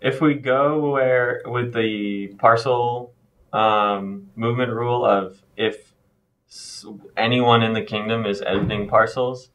if we go with the parcel movement rule of if anyone in the kingdom is editing parcels,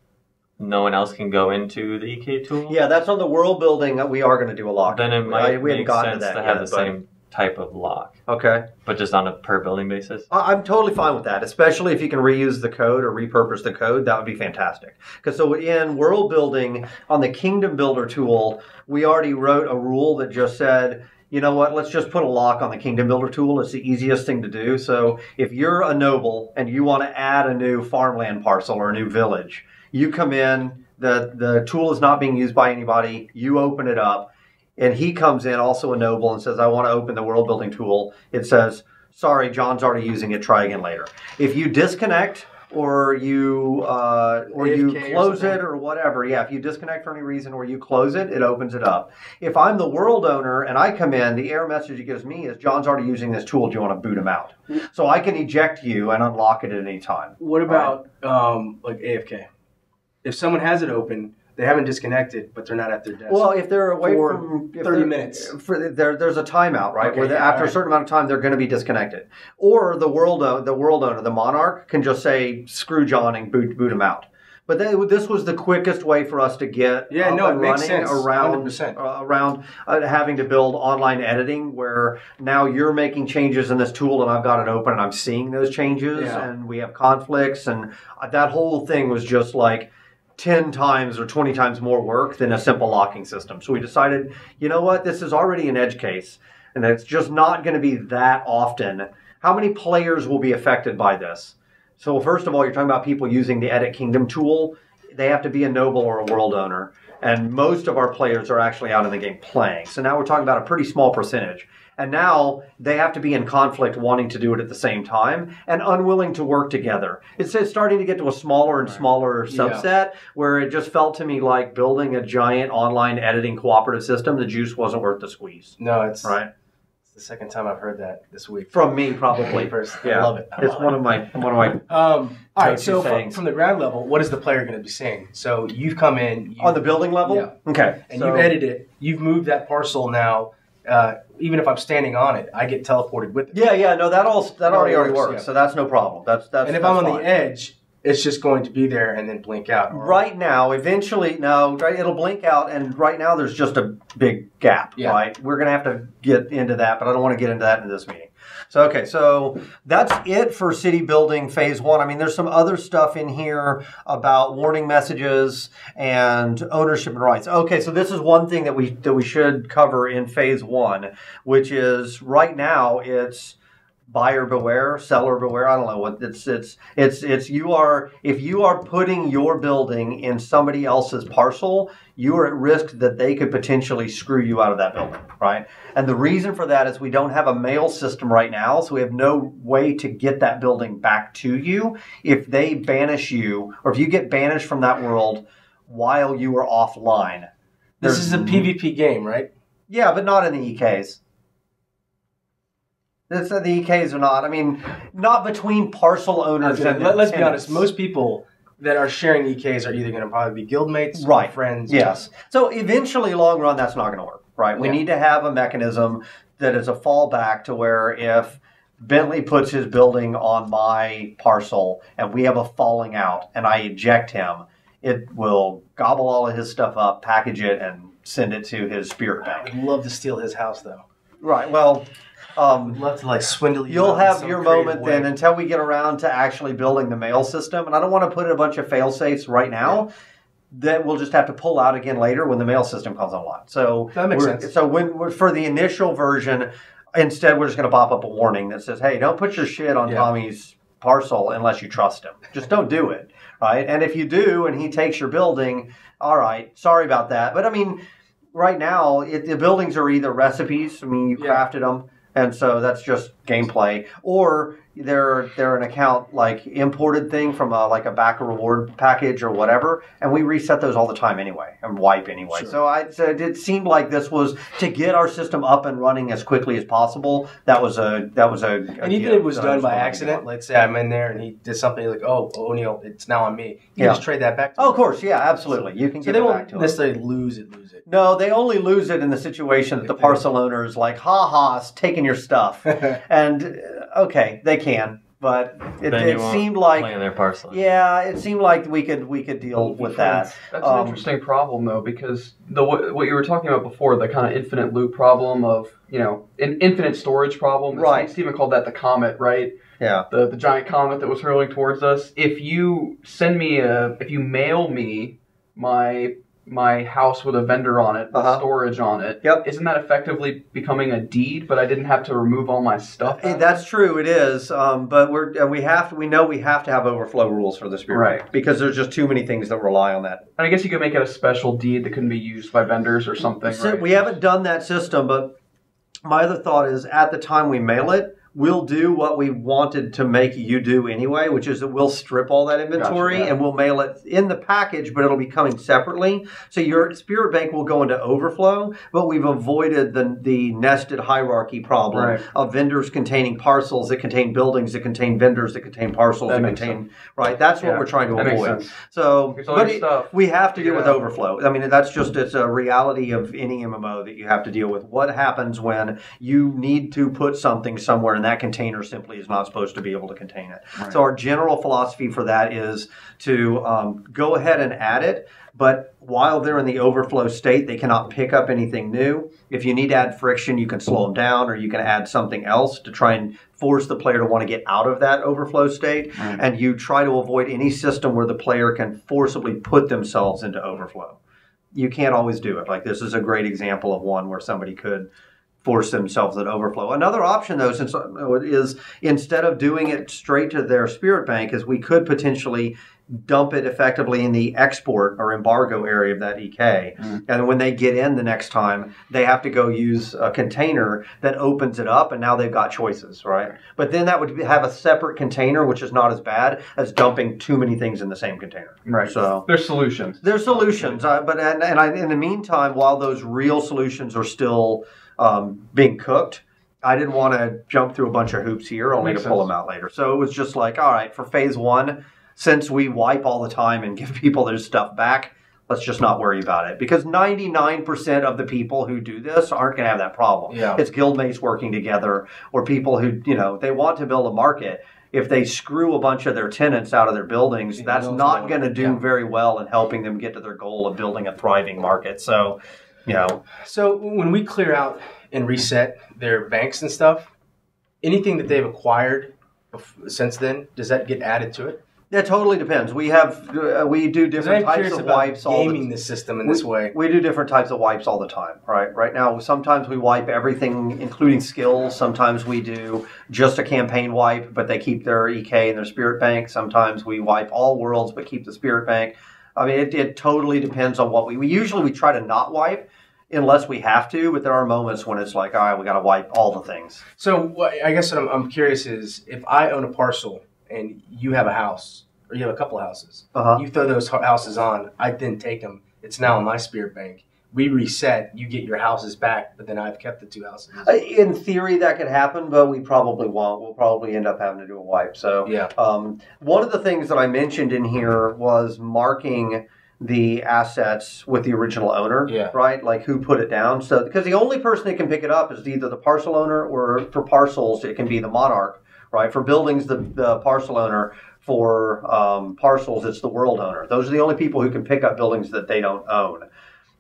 no one else can go into the EK tool. Yeah, that's on the world building that we are going to do a lock. Then it might make sense to have the same type of lock. Okay. But just on a per building basis? I'm totally fine with that, especially if you can reuse the code or repurpose the code. That would be fantastic. Because so in world building, on the Kingdom Builder tool, we already wrote a rule that just said, you know what, let's just put a lock on the Kingdom Builder tool. It's the easiest thing to do. So if you're a noble and you want to add a new farmland parcel or a new village, you come in, the tool is not being used by anybody, you open it up, and he comes in, also a noble, and says, I want to open the world building tool. It says, sorry, John's already using it, try again later. If you disconnect or you close it or whatever, if you disconnect for any reason or you close it, it opens it up. If I'm the world owner and I come in, the error message it gives me is, John's already using this tool, do you want to boot him out? So I can eject you and unlock it at any time. What about like AFK? If someone has it open, they haven't disconnected, but they're not at their desk. Well, if they're away for from 30 minutes, there's a timeout, right? Okay, where after a certain amount of time, they're going to be disconnected. Or the world owner, the monarch, can just say, "Screw John" and boot him out. But this was the quickest way for us to get running around having to build online editing, where now you're making changes in this tool and I've got it open and I'm seeing those changes and we have conflicts, and that whole thing was just like 10 times or 20 times more work than a simple locking system. So we decided, you know what, this is already an edge case, and it's just not going to be that often. How many players will be affected by this? So first of all, you're talking about people using the Edit Kingdom tool. They have to be a noble or a world owner, and most of our players are actually out in the game playing. So now we're talking about a pretty small percentage. And now they have to be in conflict, wanting to do it at the same time and unwilling to work together. It's starting to get to a smaller and smaller subset where it just felt to me like building a giant online editing cooperative system. The juice wasn't worth the squeeze. No, it's right. It's the second time I've heard that this week from me, probably. I love it. It's one of my. All right. So from the ground level, what is the player going to be seeing? So you've come in on the building level. Okay. And you've edited it. You've moved that parcel now. Even if I'm standing on it, I get teleported with it. No, that already works. Yeah. So that's no problem. And if I'm on the edge, it's just going to be there and then blink out. Right now, eventually, it'll blink out, and right now there's just a big gap. Yeah. Right, we're going to have to get into that, but I don't want to get into that in this meeting. So that's it for city building phase 1. I mean, there's some other stuff in here about warning messages and ownership and rights. Okay, so this is one thing that we should cover in phase 1, which is right now it's buyer beware, seller beware. I don't know what it's if you are putting your building in somebody else's parcel, you are at risk that they could potentially screw you out of that building, right? And the reason for that is we don't have a mail system right now, so we have no way to get that building back to you if they banish you, or if you get banished from that world while you are offline. This is a PvP game, right? Yeah, but not in the EKs. The EKs are not. I mean, not between parcel owners and let's be honest. Most people that are sharing EKs are either going to probably be guildmates or friends. Yes. So eventually, long run, that's not going to work, right? We need to have a mechanism that is a fallback to where if Bentley puts his building on my parcel and we have a falling out and I eject him, it will gobble all of his stuff up, package it, and send it to his spirit bank. I'd love to steal his house, though. Right. Well, I'd love to swindle you. You'll have your moment then until we get around to actually building the mail system. And I don't want to put in a bunch of fail safes right now that we'll just have to pull out again later when the mail system comes online. So that makes sense. So for the initial version, instead we're just going to pop up a warning that says, hey, don't put your shit on Tommy's parcel unless you trust him. Just don't do it. Right. And if you do and he takes your building, all right, sorry about that. But I mean, right now, the buildings are either recipes. I mean, you crafted them. And so that's just gameplay, or they're an account like imported thing from like a backer reward package or whatever, and we reset those all the time anyway and wipe anyway. Sure. So it seemed like this was to get our system up and running as quickly as possible. That was a and even if it was done by accident, let's say I'm in there and he did something like, oh, O'Neal, it's now on me. You can just trade that back to of course, yeah, absolutely. You can so get they it won't back to necessarily lose it. No, they only lose it in the situation that the parcel owner is like, ha, it's taking your stuff. And okay, they can. But it seemed like playing their parcel. Yeah, it seemed like we could deal with that. That's an interesting problem though, because what you were talking about before, the kind of infinite loop problem of an infinite storage problem. Right. Stephen called that the comet, right? Yeah. The giant comet that was hurling towards us. If you mail me my house with a vendor on it, with storage on it. Yep. Isn't that effectively becoming a deed? But I didn't have to remove all my stuff. That's true. It is. But we know we have to have overflow rules for this period, right? Because there's just too many things that rely on that. And I guess you could make it a special deed that couldn't be used by vendors or something. So right? We haven't done that system, but my other thought is at the time we mail it, we'll do what we wanted to make you do anyway, which is that we'll strip all that inventory and we'll mail it in the package, but it'll be coming separately. So your Spirit Bank will go into overflow, but we've avoided the nested hierarchy problem of vendors containing parcels that contain buildings that contain vendors that contain parcels that contain, right? That's what we're trying to avoid. So, but we have to deal with overflow. I mean, it's a reality of any MMO that you have to deal with. What happens when you need to put something somewhere and that container simply is not supposed to be able to contain it. Right. So our general philosophy for that is to go ahead and add it, but while they're in the overflow state, they cannot pick up anything new. If you need to add friction, you can slow them down, or you can add something else to try and force the player to want to get out of that overflow state. Right. And you try to avoid any system where the player can forcibly put themselves into overflow. You can't always do it. Like this is a great example of one where somebody could force themselves at overflow. Another option, though, is instead of doing it straight to their Spirit Bank, is we could potentially dump it effectively in the export or embargo area of that EK. And when they get in the next time, they have to go use a container that opens it up, and now they've got choices, right? But then that would have a separate container, which is not as bad as dumping too many things in the same container. Right. So there's solutions. There's solutions, but in the meantime, while those real solutions are still being cooked, I didn't want to jump through a bunch of hoops here only to pull them out later. So it was just like, all right, for phase one, since we wipe all the time and give people their stuff back, let's just not worry about it. Because 99% of the people who do this aren't going to have that problem. Yeah. It's guildmates working together, or people who, they want to build a market. If they screw a bunch of their tenants out of their buildings, that's not going to do very well in helping them get to their goal of building a thriving market. So, So when we clear out and reset their banks and stuff, anything that they've acquired since then, does that get added to it? That totally depends. We do different types of wipes. Gaming the system in this way. We do different types of wipes all the time, right? Right now, sometimes we wipe everything, including skills. Sometimes we do just a campaign wipe, but they keep their EK and their Spirit Bank. Sometimes we wipe all worlds, but keep the Spirit Bank. I mean, it totally depends on what we usually try to not wipe unless we have to, but there are moments when it's like, all right, we got to wipe all the things. So I guess what I'm curious is, if I own a parcel and you have a house, or you have a couple of houses, you throw those houses on, I then take them, it's now in my Spirit Bank. We reset, you get your houses back, but then I've kept the two houses. In theory, that could happen, but we probably won't. We'll probably end up having to do a wipe. So, one of the things that I mentioned in here was marking the assets with the original owner, right? Like who put it down. So, because the only person that can pick it up is either the parcel owner, or for parcels, it can be the monarch, right? For buildings, the parcel owner. For parcels, it's the world owner. Those are the only people who can pick up buildings that they don't own.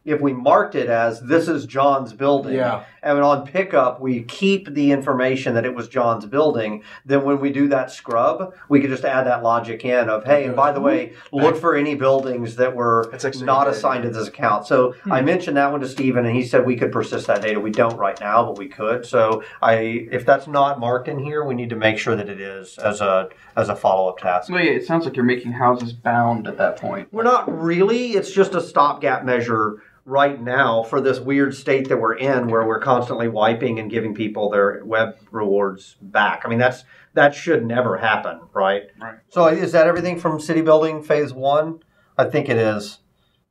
If we marked it as this is John's building, and on pickup we keep the information that it was John's building, then when we do that scrub, we could just add that logic in of, hey, and by the way, look for any buildings that were not assigned to this account. So I mentioned that one to Stephen, and he said we could persist that data. We don't right now, but we could. So if that's not marked in here, we need to make sure that it is as a follow-up task. Well, yeah, it sounds like you're making houses bound at that point. We're not really. It's just a stopgap measure right now for this weird state that we're in, where we're constantly wiping and giving people their web rewards back. I mean, that should never happen, right? Right. So is that everything from city building phase 1? I think it is.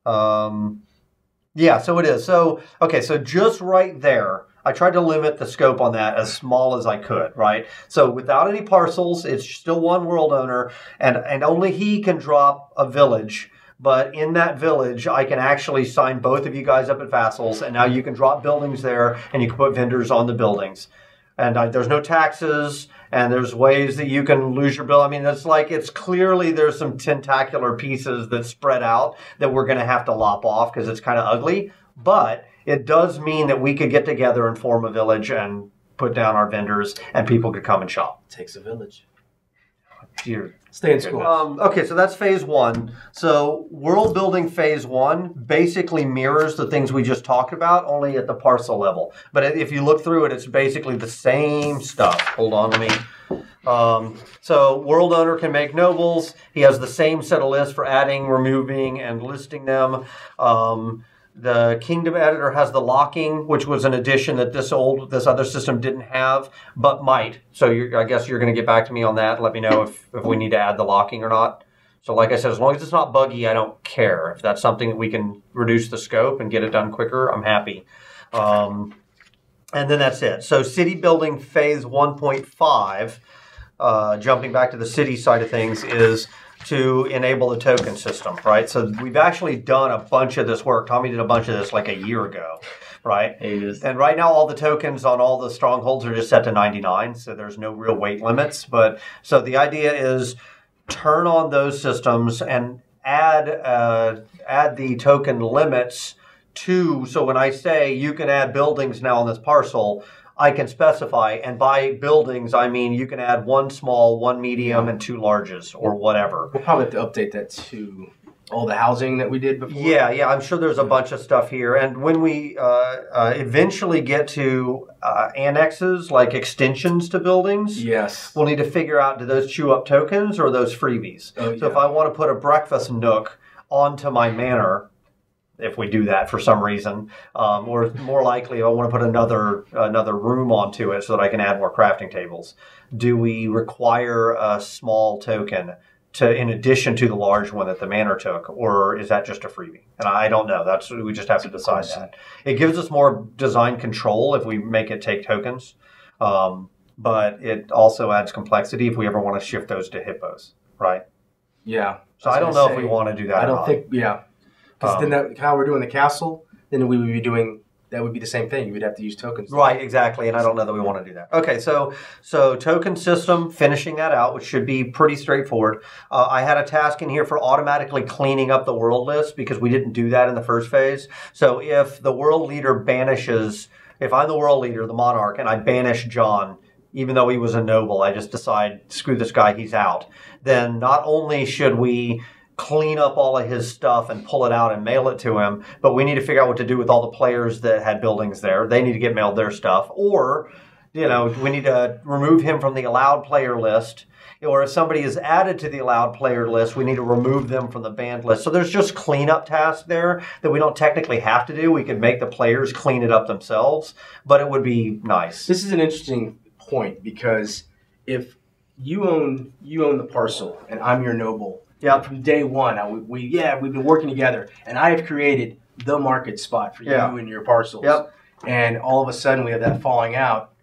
Yeah, so it is. So, okay, so just right there, I tried to limit the scope on that as small as I could, right? So without any parcels, it's still one world owner, and only he can drop a village. But in that village, I can actually sign both of you guys up at Vassals, and now you can drop buildings there, and you can put vendors on the buildings. And there's no taxes, and there's ways that you can lose your bill. I mean, it's clearly there's some tentacular pieces that spread out that we're going to have to lop off because it's kind of ugly. But it does mean that we could get together and form a village and put down our vendors, and people could come and shop. It takes a village. Dear. Stay in school. Okay, so that's phase 1. So world building phase 1 basically mirrors the things we just talked about, only at the parcel level. But if you look through it, it's basically the same stuff. Hold on, let me... So world owner can make nobles. He has the same set of lists for adding, removing, and listing them. The kingdom editor has the locking, which was an addition that this other system didn't have, but might. So I guess you're going to get back to me on that. Let me know if we need to add the locking or not. So like I said, as long as it's not buggy, I don't care. If that's something that we can reduce the scope and get it done quicker, I'm happy. And then that's it. So city building phase 1.5, jumping back to the city side of things, is to enable the token system, right? So we've actually done a bunch of this work. Tommy did a bunch of this like a year ago, right? And right now all the tokens on all the strongholds are just set to 99, so there's no real weight limits. But so the idea is turn on those systems and add the token limits to, so when I say you can add buildings now on this parcel, I can specify, and by buildings, I mean you can add 1 small, 1 medium, and 2 larges, or whatever. We'll probably have to update that to all the housing that we did before. Yeah, I'm sure there's a bunch of stuff here. And when we eventually get to annexes, like extensions to buildings, yes, we'll need to figure out, do those chew up tokens or those freebies? So if I want to put a breakfast nook onto my manor, if we do that for some reason, or more likely, I want to put another room onto it so that I can add more crafting tables. Do we require a small token in addition to the large one that the manor took, or is that just a freebie? And I don't know. We just have to decide that. It gives us more design control if we make it take tokens, but it also adds complexity if we ever want to shift those to hippos, right? Yeah. So I don't know if we want to do that. I don't think. Yeah. Because then how we're doing the castle, then we would be doing, that would be the same thing. We'd have to use tokens. Right, exactly. And I don't know that we want to do that. Okay, so token system, finishing that out, which should be pretty straightforward. I had a task in here for automatically cleaning up the world list because we didn't do that in the first phase. So if the world leader banishes, if I'm the world leader, the monarch, and I banish John, even though he was a noble, I just decide, screw this guy, he's out. Then not only should we clean up all of his stuff and pull it out and mail it to him, but we need to figure out what to do with all the players that had buildings there. They need to get mailed their stuff. Or, we need to remove him from the allowed player list. Or if somebody is added to the allowed player list, we need to remove them from the banned list. So there's just cleanup tasks there that we don't technically have to do. We could make the players clean it up themselves, but it would be nice. This is an interesting point because if you own the parcel and I'm your noble, yeah. From day one, we've been working together, and I have created the market spot for you and your parcels. Yep. And all of a sudden, we have that falling out.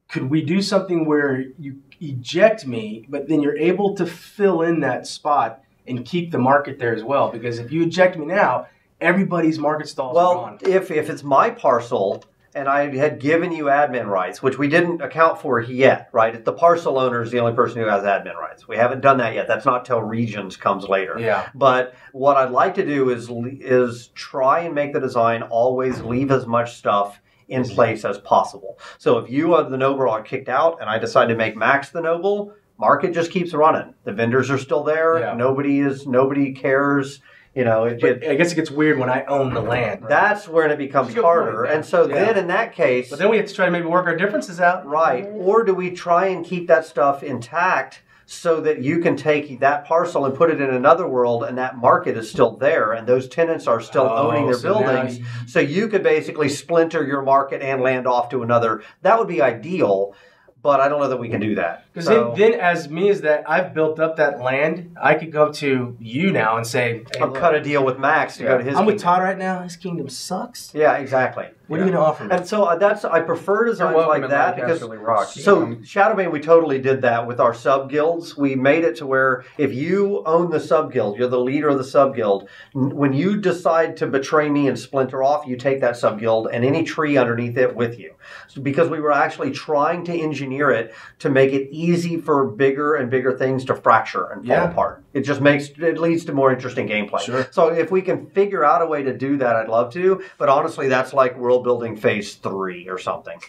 Could we do something where you eject me, but then you're able to fill in that spot and keep the market there as well? Because if you eject me now, everybody's market stalls are gone. Well, if it's my parcel, and I had given you admin rights, which we didn't account for yet, right? The parcel owner is the only person who has admin rights. We haven't done that yet. That's not till regions comes later. Yeah. But what I'd like to do is try and make the design always leave as much stuff in place as possible. So if you are the noble are kicked out and I decide to make Max the noble, market just keeps running. The vendors are still there. Yeah. Nobody cares. I guess it gets weird when I own the land. Right? That's where it becomes harder. Point, and so then in that case... But then we have to try to maybe work our differences out. Right. Or do we try and keep that stuff intact so that you can take that parcel and put it in another world, and that market is still there, and those tenants are still owning their buildings. So you could basically splinter your market and land off to another. That would be ideal, but I don't know that we can do that. Because then as me as that, I've built up that land, I could go to you now and say, hey, I'll cut a deal with Max to go to his kingdom. With Todd right now. His kingdom sucks. Yeah, exactly. What are you going to offer me? And so I prefer designs like that because Shadowbane, we totally did that with our sub guilds. We made it to where if you own the sub guild, you're the leader of the sub guild. When you decide to betray me and splinter off, you take that sub guild and any tree underneath it with you. So because we were actually trying to engineer it to make it easy for bigger and bigger things to fracture and fall apart. It leads to more interesting gameplay. Sure. So if we can figure out a way to do that, I'd love to. But honestly, that's like world building phase 3 or something.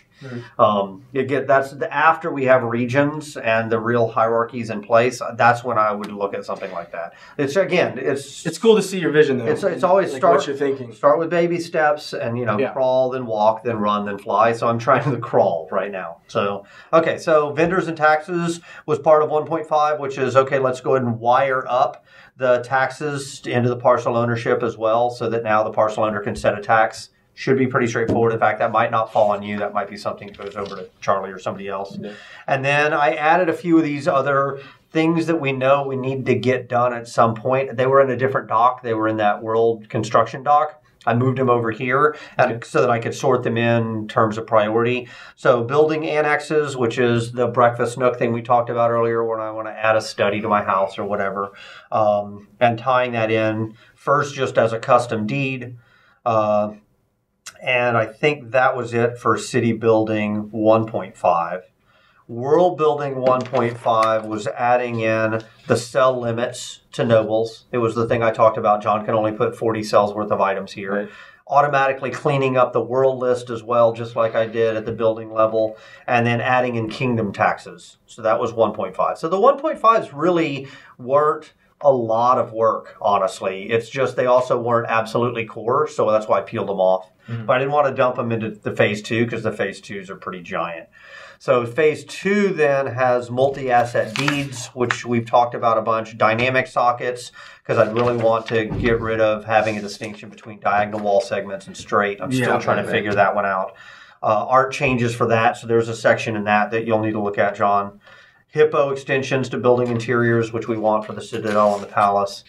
That's after we have regions and the real hierarchies in place. That's when I would look at something like that. It's cool to see your vision though. It's always like what you're thinking. Start with baby steps and crawl, then walk, then run, then fly. So I'm trying to crawl right now. So okay, so vendors and taxes was part of 1.5, which is okay. Let's go ahead and wire up the taxes into the parcel ownership as well, so that now the parcel owner can set a tax. Should be pretty straightforward. In fact, that might not fall on you. That might be something that goes over to Charlie or somebody else. Yeah. And then I added a few of these other things that we know we need to get done at some point. They were in a different dock. They were in that world construction dock. I moved them over here so that I could sort them in terms of priority. So building annexes, which is the breakfast nook thing we talked about earlier when I want to add a study to my house or whatever, and tying that in first just as a custom deed. And I think that was it for City Building 1.5. World Building 1.5 was adding in the cell limits to nobles. It was the thing I talked about. John can only put 40 cells worth of items here. Right. Automatically cleaning up the world list as well, just like I did at the building level. And then adding in kingdom taxes. So that was 1.5. So the 1.5s really weren't a lot of work, honestly. It's just they also weren't absolutely core, so that's why I peeled them off. But I didn't want to dump them into the phase 2 because the phase 2s are pretty giant. So phase 2 then has multi-asset deeds, which we've talked about a bunch, dynamic sockets, because I really want to get rid of having a distinction between diagonal wall segments and straight. I'm still trying to figure that one out. Art changes for that, so there's a section in that you'll need to look at, John. Hippo extensions to building interiors, which we want for the Citadel and the Palace.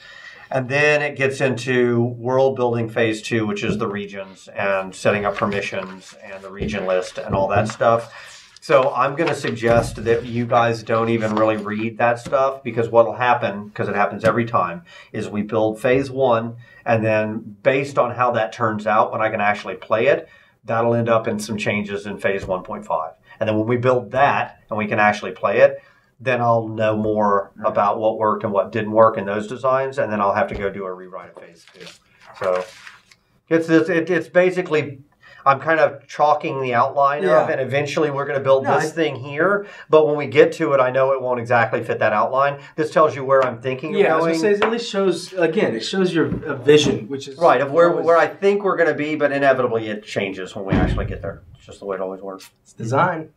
And then it gets into world building phase 2, which is the regions and setting up permissions and the region list and all that stuff. So I'm going to suggest that you guys don't even really read that stuff, because what will happen, because it happens every time, is we build phase 1, and then based on how that turns out when I can actually play it, that'll end up in some changes in phase 1.5. And then when we build that and we can actually play it, then I'll know more about what worked and what didn't work in those designs, and then I'll have to go do a rewrite of phase 2. So it's basically, I'm kind of chalking the outline of, and eventually we're going to build this thing here. But when we get to it, I know it won't exactly fit that outline. This tells you where I'm thinking of going. I was going to say, it at least shows, again, it shows your vision, which is... Right, of where I think we're going to be, but inevitably it changes when we actually get there. It's just the way it always works. It's design.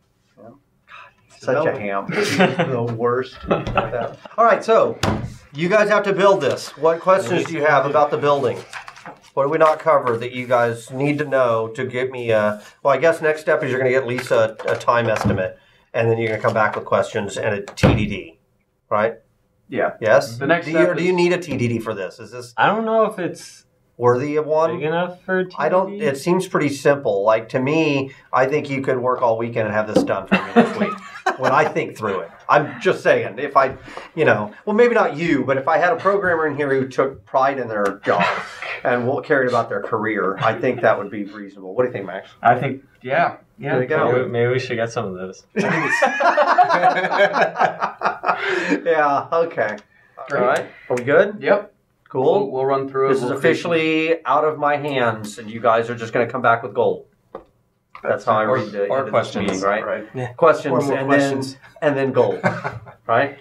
Such a ham. The worst. All right, so you guys have to build this. What questions do you have about the building? What did we not cover that you guys need to know to give me a... Well, I guess next step is you're going to get Lisa a time estimate, and then you're going to come back with questions and a TDD, right? Yeah. Yes? The next step do you need a TDD for this? Is this... I don't know if it's... worthy of one? Big enough for TDD? It seems pretty simple. Like, to me, I think you could work all weekend and have this done for me this week. When I think through it. I'm just saying, if I, well, maybe not you, but if I had a programmer in here who took pride in their job and cared about their career, I think that would be reasonable. What do you think, Max? I think, yeah. There you go. Maybe we should get some of those. Yeah, okay. Great. All right. Are we good? Yep. Cool. We'll run through it. This is officially out of my hands, and you guys are just going to come back with gold. That's how I read the questions, meeting, right? Yeah. Questions, Or more and questions. then gold, right?